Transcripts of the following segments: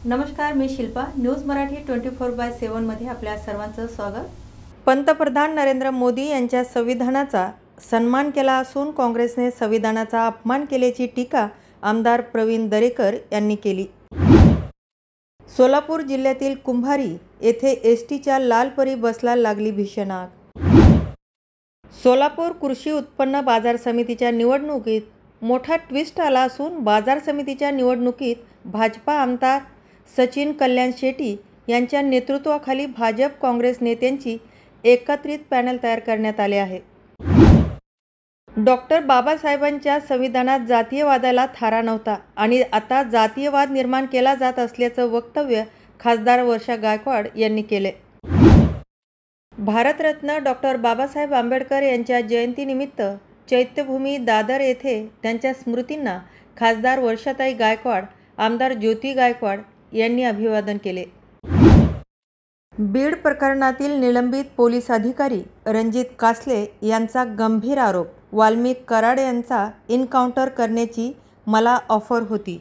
नमस्कार, मी शिल्पा. न्यूज मराठी 24/7 मध्ये आपल्या सर्वांचं स्वागत. पंतप्रधान नरेंद्र मोदी यांच्या संविधानाचा सन्मान केला असून काँग्रेसने संविधानाचा अपमान केल्याची टीका आमदार प्रवीण दरेकर यांनी केली. सोलापूर जिल्ह्यातील कुंभारी येथे एसटीच्या लालपरी बसला लागली भीषण आग. सोलापूर कृषी उत्पन्न बाजार समितीच्या निवडणुकीत मोठा ट्विस्ट आला असून बाजार समितीच्या निवडणुकीत भाजपा आमदार सचिन कल्याण शेट्टी यांच्या नेतृत्वाखाली भाजप काँग्रेस नेत्यांची एकत्रित पॅनल तयार करण्यात आले आहे. डॉक्टर बाबासाहेबांच्या संविधानात जातीयवादाला थारा नव्हता आणि आता जातीयवाद निर्माण केला जात असल्याचं वक्तव्य खासदार वर्षा गायकवाड यांनी केले. भारतरत्न डॉक्टर बाबासाहेब आंबेडकर यांच्या जयंतीनिमित्त चैत्यभूमी दादर येथे त्यांच्या स्मृतींना खासदार वर्षाताई गायकवाड, आमदार ज्योती गायकवाड यांनी अभिवादन केले. बीड प्रकरणातील निलंबित पोलीस अधिकारी रणजित कासले यांचा गंभीर आरोप. वाल्मिक कराड यांचा एन्काउंटर करण्याची मला ऑफर होती.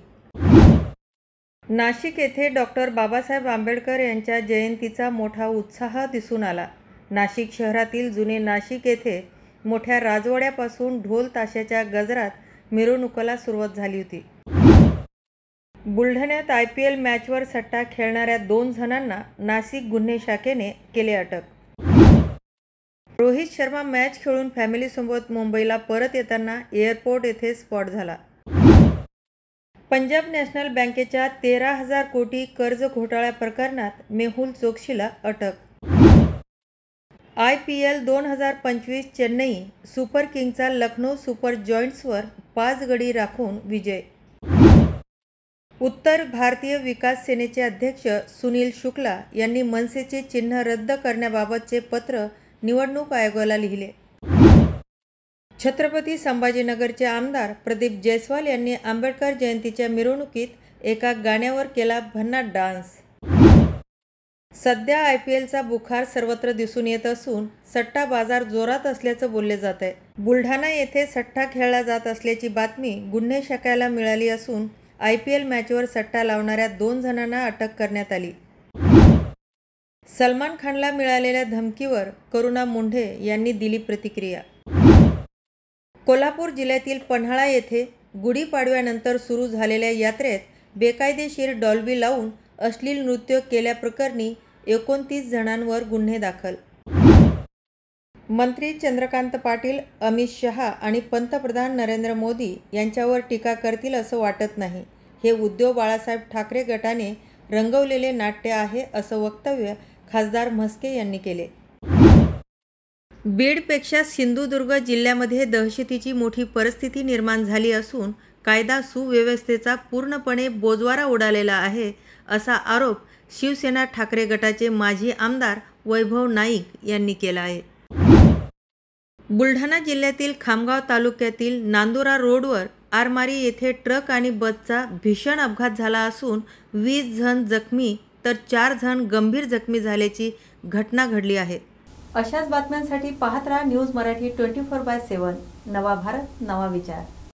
नाशिक येथे डॉक्टर बाबासाहेब आंबेडकर यांच्या जयंतीचा मोठा उत्साह दिसून आला. नाशिक शहरातील जुने नाशिक येथे मोठ्या राजवाड्यापासून ढोल ताशाच्या गजरात मिरवणुकीला सुरुवात झाली होती. बुलढाण्यात IPL मॅचवर सट्टा खेळणाऱ्या 2 जणांना नाशिक गुन्हे शाखेने केले अटक. रोहित शर्मा मॅच खेळून फॅमिलीसोबत मुंबईला परत येताना एअरपोर्ट येथे स्पॉट झाला. पंजाब नॅशनल बँकेच्या 13,000 कोटी कर्ज घोटाळा प्रकरणात मेहुल चोक्सीला अटक. IPL 2025 चेन्नई सुपर किंग्सचा लखनौ सुपर जायंट्सवर 5 गडी राखून विजय. उत्तर भारतीय विकास सेनेचे अध्यक्ष सुनील शुक्ला यांनी मनसेचे चिन्ह रद्द करण्याबाबतचे पत्र निवडणूक आयोगाला लिहिले. छत्रपती संभाजीनगरचे आमदार प्रदीप जैस्वाल यांनी आंबेडकर जयंतीच्या मिरवणुकीत एका गाण्यावर केला भन्नाट डान्स. सध्या IPLचा बुखार सर्वत्र दिसून येत असून सट्टा बाजार जोरात असल्याचं बोलले जात आहे. बुलढाणा येथे सट्टा खेळला जात असल्याची बातमी गुन्हे शाखेला मिळाली असून IPL मॅचवर सट्टा लावणाऱ्या 2 जणांना अटक करण्यात आली. सलमान खानला मिळालेल्या धमकीवर करुणा मुंढे यांनी दिली प्रतिक्रिया. कोल्हापूर जिल्ह्यातील पन्हाळा येथे गुढीपाडव्यानंतर सुरू झालेल्या यात्रेत बेकायदेशीर डॉल्बी लावून अश्लील नृत्य केल्याप्रकरणी 29 जणांवर गुन्हे दाखल. मंत्री चंद्रकांत पाटील अमित शहा आणि पंतप्रधान नरेंद्र मोदी यांच्यावर टीका करतील असं वाटत नाही. हे उद्धव बाळासाहेब ठाकरे गटाने रंगवलेले नाट्य आहे असं वक्तव्य खासदार म्हस्के यांनी केले. बीडपेक्षा सिंधुदुर्ग जिल्ह्यामध्ये दहशतीची मोठी परिस्थिती निर्माण झाली असून कायदा सुव्यवस्थेचा पूर्णपणे बोजवारा उडालेला आहे असा आरोप शिवसेना ठाकरे गटाचे माजी आमदार वैभव नाईक यांनी केला आहे. बुलढाणा जिल्ह्यातील खामगाव तालुक्यातील नांदुरा रोडवर आरमारी येथे ट्रक आणि बसचा भीषण अपघात झाला असून 20 जण जखमी तर 4 जण गंभीर जखमी झाल्याची घटना घडली आहे. अशाच बातम्यांसाठी पाहत राहा न्यूज मराठी 24/7. नवा भारत, नवा विचार.